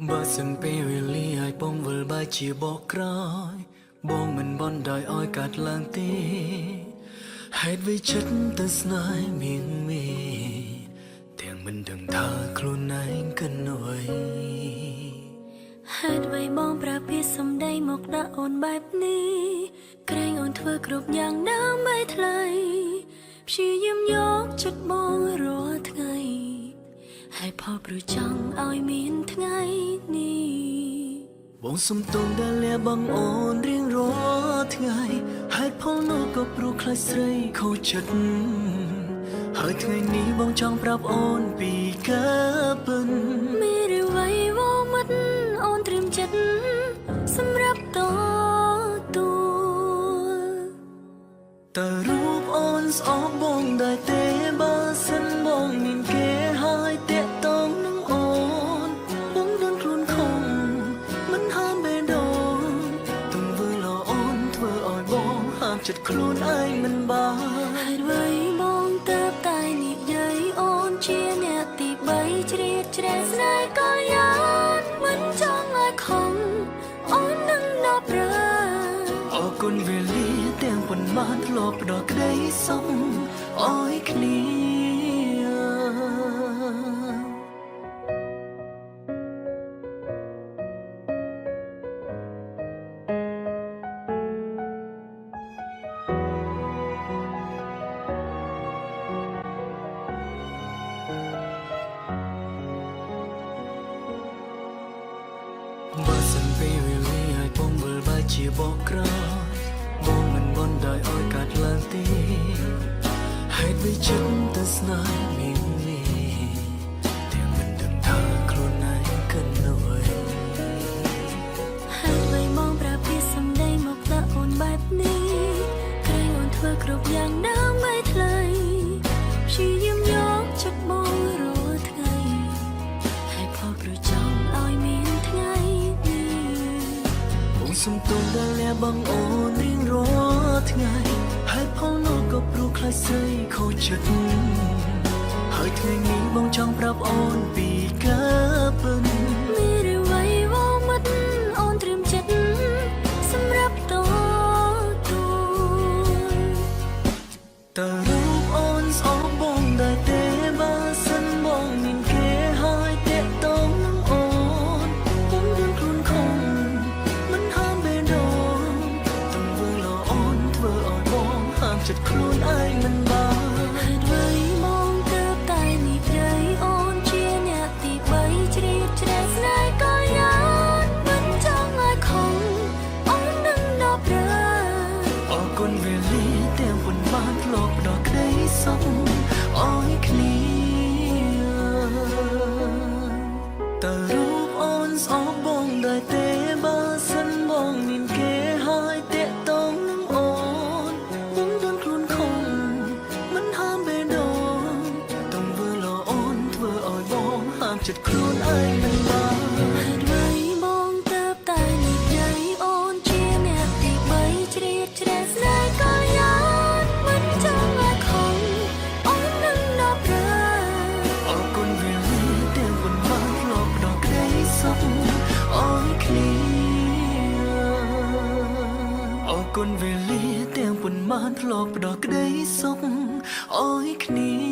បើសិនពេលវេលាឲ្យបងវិលបែរជាបកក្រោយបងមិនបន់ដោយឲ្យកាត់ឡើងទេហេតុវិចិត្តទៅស្នេហ៍មានមេទាំងមិនដឹងថាខ្លួនឯងគិនអ្វីហេតុអ្វីបងប្រើពាក្យសម្ដីមកដាក់អូនបែបនេះក្រែងអូនធ្វើគ្រប់យ៉ាងដើម្បីថ្លៃព្យាយាមយកចិត្តបងរាល់ថ្ងៃហើយផលព្រោះចង់ឲ្យមានថ្ងៃនេះបងសុំទោសដែលលះបង់អូនរៀងរាល់ថ្ងៃហេតុផលនោះក៏ព្រោះខ្លាចស្រីខូចចិត្តហើយថ្ងៃនេះបងចង់ប្រាប់អូនពីការពិតមានអ្វីវមិតអូនត្រៀមចិត្តសម្រាប់តទួលតើរូបអូនស្អប់បងដែរទេបើសិនបងមានគេហើយតាក់ទងនឹងអូនបងដឹងខ្លួនខំមិនហាមបេះដូងទំវើល្អអូនធ្វើឲ្យបងហាមចិត្តខ្លួនឯងមិនបានហេតុអ្វីបងទៅតែនិយាយអូនជាអ្នកទី3ជ្រៀតជ្រែកស្នេហ៍ក៏យ៉ាងមិនចង់ឲ្យខំអូននឹងដល់ប្រើអរគុណវេលាទាំងប៉ុន្មានធ្លាប់ផ្ដល់ក្តីសុខឲ្យគ្នាបើសិនពេលវេលាឲ្យបងវិលបែរជាបកក្រោយបងមិនបន់ដោយឲ្យកាត់ឡើងទេហេតុវិចិត្តទៅស្នេហ៍មាននេះទាំងមិនដឹងថាខ្លួនឯងគិនអ្វីហេតុអ្វីបងប្រើពាក្យសម្ដីមកដាក់អូនបែបនេះក្រែងអូនធ្វើគ្រប់យ៉ាងដើម្បីថ្លៃព្យាយាមយកចិត្តបងរាល់ថ្ងៃហើយផលព្រោះចង់ឲ្យមានថ្ងៃបងសុំទោសដែលលះបង់អូនរៀងរាល់ថ្ងៃហេតុផលនោះក៏ព្រោះខ្លាចស្រីខូចចិត្តហើយថ្ងៃនេះបងចង់ប្រាប់អូនពីការពិតមានអ្វីវមិតអូនត្រៀមចិត្តសម្រាប់តទួលតើរូបអូនស្អប់បងដែរទេបើសិនបងមានគេហើយតាក់ទងនឹងអូនបងដឹងខ្លួនខំមិនហាមបេះដូងទំវើល្អអូនធ្វើឲ្យបងហាមចិត្តខ្លួនឯងមិនបានហេតុអ្វីបងទៅតែនិយាយអូនជាអ្នកទី3ជ្រៀតជ្រែកស្នេហ៍ក៏យ៉ាងមិនចង់ឲ្យខំអូននឹងដល់ប្រើអរគុណវេលាទាំងប៉ុន្មានធ្លាប់ផ្ដល់ក្តីសុខឲ្យគ្នាតើរូបអូនស្អប់បងដែរទេបើសិនបងមានគេហើយតាក់ទងនឹងអូនបងដឹងខ្លួនខំមិនហាមបេះដូងទំវើល្អអូនធ្វើឲ្យបងហាមចិត្តខ្លួនឯងមិនបានហេតុអ្វីបងទៅតែនិយាយអូនជាអ្នកទី3ជ្រៀតជ្រែកស្នេហ៍ក៏យ៉ាងមិនចង់ឲ្យខំអូននឹងដល់ប្រើអរគុណវេលាទាំងប៉ុន្មានធ្លាប់ផ្ដល់ក្តីសុខឲ្យគ្នាអរគុណវេលាទាំងប៉ុន្មានធ្លាប់ផ្ដល់ក្តីសុខឲ្យគ្នា